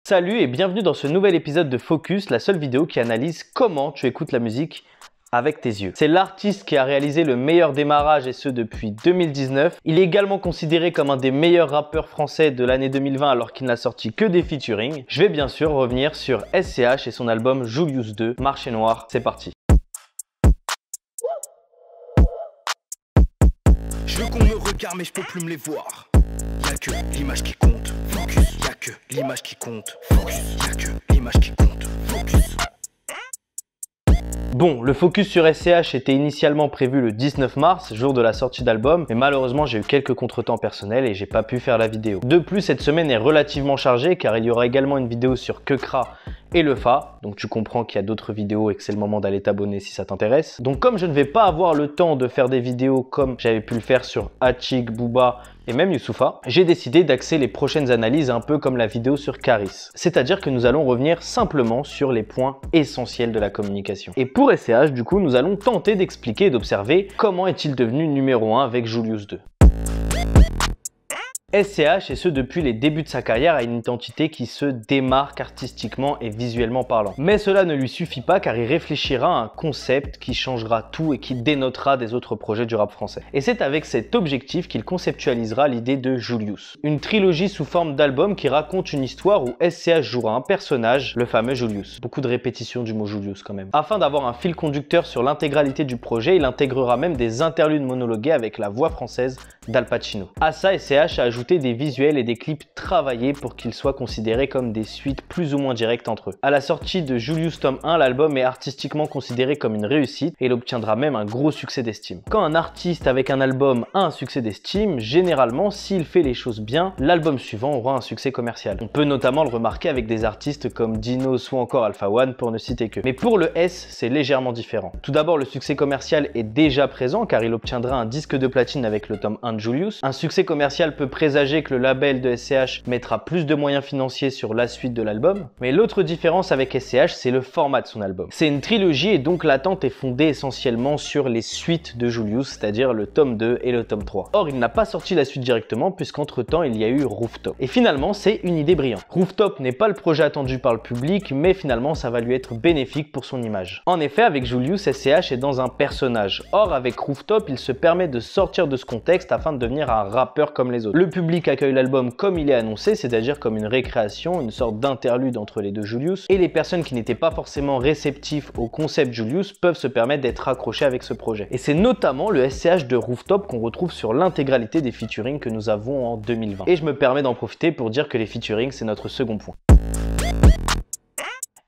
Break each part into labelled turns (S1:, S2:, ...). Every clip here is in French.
S1: Salut et bienvenue dans ce nouvel épisode de Focus, la seule vidéo qui analyse comment tu écoutes la musique avec tes yeux. C'est l'artiste qui a réalisé le meilleur démarrage et ce depuis 2019. Il est également considéré comme un des meilleurs rappeurs français de l'année 2020 alors qu'il n'a sorti que des featuring. Je vais bien sûr revenir sur SCH et son album Julius 2, Marché Noir. C'est parti.
S2: Je veux qu'on me regarde mais je peux plus me les voir. Y'a que l'image qui compte, focus. Y'a que l'image qui compte, focus. Y'a que l'image qui compte, focus.
S1: Bon, le focus sur SCH était initialement prévu le 19 mars, jour de la sortie d'album, mais malheureusement j'ai eu quelques contretemps personnels et j'ai pas pu faire la vidéo. De plus, cette semaine est relativement chargée car il y aura également une vidéo sur Kekra et le Fa, donc tu comprends qu'il y a d'autres vidéos et que c'est le moment d'aller t'abonner si ça t'intéresse. Donc comme je ne vais pas avoir le temps de faire des vidéos comme j'avais pu le faire sur Hachik, Booba et même Youssoupha, j'ai décidé d'axer les prochaines analyses un peu comme la vidéo sur Caris. C'est-à-dire que nous allons revenir simplement sur les points essentiels de la communication. Et pour SCH, du coup, nous allons tenter d'expliquer et d'observer comment est-il devenu numéro 1 avec Julius 2. SCH, et ce depuis les débuts de sa carrière, a une identité qui se démarque artistiquement et visuellement parlant. Mais cela ne lui suffit pas car il réfléchira à un concept qui changera tout et qui dénotera des autres projets du rap français. Et c'est avec cet objectif qu'il conceptualisera l'idée de Julius. Une trilogie sous forme d'album qui raconte une histoire où SCH jouera un personnage, le fameux Julius. Beaucoup de répétitions du mot Julius quand même. Afin d'avoir un fil conducteur sur l'intégralité du projet, il intégrera même des interludes monologués avec la voix française d'Al Pacino. À ça, SCH a ajouté des visuels et des clips travaillés pour qu'ils soient considérés comme des suites plus ou moins directes entre eux. À la sortie de Julius tome 1, l'album est artistiquement considéré comme une réussite et il obtiendra même un gros succès d'estime. Quand un artiste avec un album a un succès d'estime, généralement s'il fait les choses bien, l'album suivant aura un succès commercial. On peut notamment le remarquer avec des artistes comme Dinos ou encore Alpha One pour ne citer que. Mais pour le S, c'est légèrement différent. Tout d'abord, le succès commercial est déjà présent car il obtiendra un disque de platine avec le tome 1 de Julius. Un succès commercial peut présager que le label de SCH mettra plus de moyens financiers sur la suite de l'album. Mais l'autre différence avec SCH, c'est le format de son album. C'est une trilogie et donc l'attente est fondée essentiellement sur les suites de Julius, c'est-à-dire le tome 2 et le tome 3. Or, il n'a pas sorti la suite directement puisqu'entre temps, il y a eu Rooftop. Et finalement, c'est une idée brillante. Rooftop n'est pas le projet attendu par le public, mais finalement, ça va lui être bénéfique pour son image. En effet, avec Julius, SCH est dans un personnage. Or, avec Rooftop, il se permet de sortir de ce contexte afin de devenir un rappeur comme les autres. Le public accueille l'album comme il est annoncé, c'est-à-dire comme une récréation, une sorte d'interlude entre les deux Julius, et les personnes qui n'étaient pas forcément réceptifs au concept Julius peuvent se permettre d'être accrochés avec ce projet. Et c'est notamment le SCH de Rooftop qu'on retrouve sur l'intégralité des featuring que nous avons en 2020. Et je me permets d'en profiter pour dire que les featuring, c'est notre second point.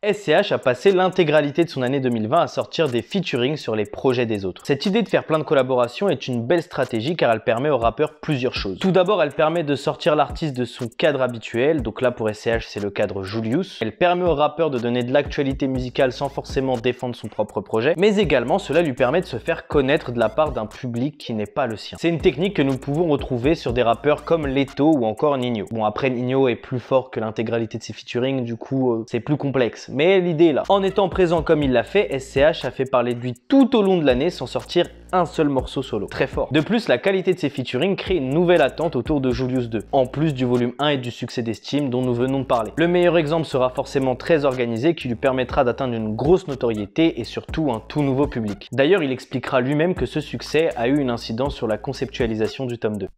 S1: SCH a passé l'intégralité de son année 2020 à sortir des featuring sur les projets des autres. Cette idée de faire plein de collaborations est une belle stratégie car elle permet aux rappeurs plusieurs choses. Tout d'abord, elle permet de sortir l'artiste de son cadre habituel, donc là pour SCH c'est le cadre Julius. Elle permet au rappeur de donner de l'actualité musicale sans forcément défendre son propre projet, mais également cela lui permet de se faire connaître de la part d'un public qui n'est pas le sien. C'est une technique que nous pouvons retrouver sur des rappeurs comme Leto ou encore Ninho. Bon, après Ninho est plus fort que l'intégralité de ses featuring, du coup c'est plus complexe. Mais l'idée est là. En étant présent comme il l'a fait, SCH a fait parler de lui tout au long de l'année sans sortir un seul morceau solo. Très fort. De plus, la qualité de ses featuring crée une nouvelle attente autour de Julius 2, en plus du volume 1 et du succès d'estime dont nous venons de parler. Le meilleur exemple sera forcément très organisé qui lui permettra d'atteindre une grosse notoriété et surtout un tout nouveau public. D'ailleurs, il expliquera lui-même que ce succès a eu une incidence sur la conceptualisation du tome 2.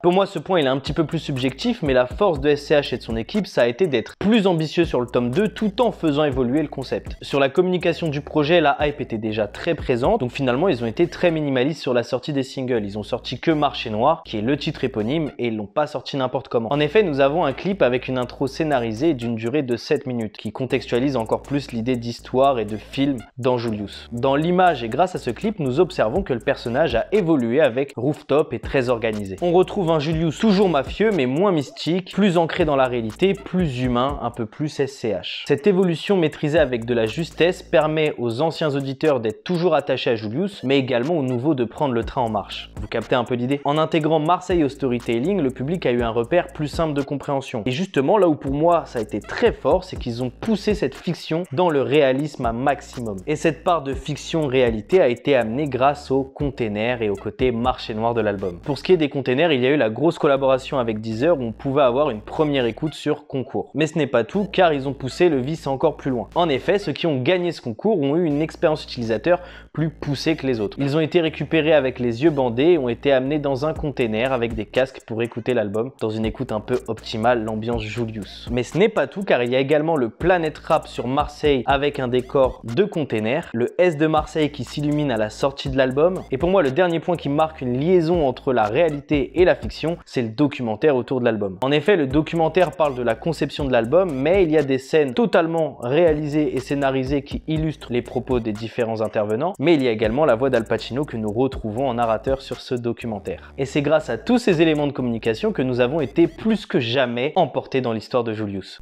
S1: Pour moi, ce point il est un petit peu plus subjectif, mais la force de SCH et de son équipe, ça a été d'être plus ambitieux sur le tome 2 tout en faisant évoluer le concept. Sur la communication du projet, la hype était déjà très présente, donc finalement ils ont été très minimalistes sur la sortie des singles. Ils ont sorti que Marché Noir, qui est le titre éponyme, et ils l'ont pas sorti n'importe comment. En effet, nous avons un clip avec une intro scénarisée d'une durée de 7 minutes, qui contextualise encore plus l'idée d'histoire et de film dans Julius. Dans l'image et grâce à ce clip, nous observons que le personnage a évolué avec Rooftop et très organisé. On retrouve un Julius toujours mafieux mais moins mystique, plus ancré dans la réalité, plus humain, un peu plus SCH. Cette évolution maîtrisée avec de la justesse permet aux anciens auditeurs d'être toujours attachés à Julius, mais également aux nouveaux de prendre le train en marche. Vous captez un peu l'idée? En intégrant Marseille au storytelling, le public a eu un repère plus simple de compréhension. Et justement, là où pour moi ça a été très fort, c'est qu'ils ont poussé cette fiction dans le réalisme à maximum. Et cette part de fiction-réalité a été amenée grâce aux containers et au côté marché noir de l'album. Pour ce qui est des containers, il y a eu eu la grosse collaboration avec Deezer où on pouvait avoir une première écoute sur concours. Mais ce n'est pas tout car ils ont poussé le vice encore plus loin. En effet, ceux qui ont gagné ce concours ont eu une expérience utilisateur plus poussée que les autres. Ils ont été récupérés avec les yeux bandés et ont été amenés dans un container avec des casques pour écouter l'album dans une écoute un peu optimale, l'ambiance Julius. Mais ce n'est pas tout car il y a également le Planet Rap sur Marseille avec un décor de container, le S de Marseille qui s'illumine à la sortie de l'album et pour moi le dernier point qui marque une liaison entre la réalité et la fiction, c'est le documentaire autour de l'album. En effet, le documentaire parle de la conception de l'album mais il y a des scènes totalement réalisées et scénarisées qui illustrent les propos des différents intervenants, mais il y a également la voix d'Al Pacino que nous retrouvons en narrateur sur ce documentaire. Et c'est grâce à tous ces éléments de communication que nous avons été plus que jamais emportés dans l'histoire de Julius.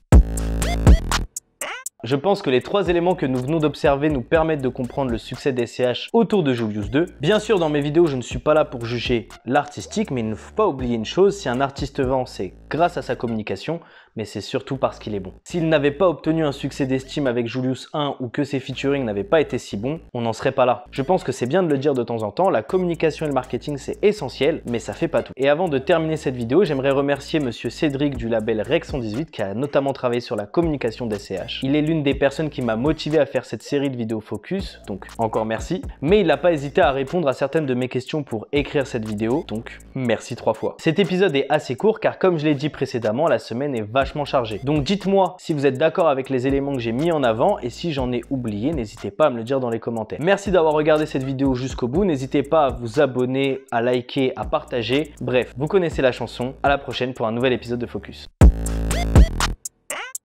S1: Je pense que les 3 éléments que nous venons d'observer nous permettent de comprendre le succès d'SCH autour de Julius 2. Bien sûr, dans mes vidéos, je ne suis pas là pour juger l'artistique, mais il ne faut pas oublier une chose, si un artiste vend, c'est grâce à sa communication, mais c'est surtout parce qu'il est bon. S'il n'avait pas obtenu un succès d'estime avec Julius 1 ou que ses featuring n'avaient pas été si bons, on n'en serait pas là. Je pense que c'est bien de le dire de temps en temps, la communication et le marketing c'est essentiel, mais ça fait pas tout. Et avant de terminer cette vidéo, j'aimerais remercier monsieur Cédric du label Rec 118 qui a notamment travaillé sur la communication d'SCH. Il est l'une des personnes qui m'a motivé à faire cette série de vidéos focus, donc encore merci. Mais il n'a pas hésité à répondre à certaines de mes questions pour écrire cette vidéo, donc merci 3 fois. Cet épisode est assez court car comme je l'ai dit précédemment, la semaine est vachement chargée. Donc dites-moi si vous êtes d'accord avec les éléments que j'ai mis en avant et si j'en ai oublié, n'hésitez pas à me le dire dans les commentaires. Merci d'avoir regardé cette vidéo jusqu'au bout, n'hésitez pas à vous abonner, à liker, à partager. Bref, vous connaissez la chanson. À la prochaine pour un nouvel épisode de Focus.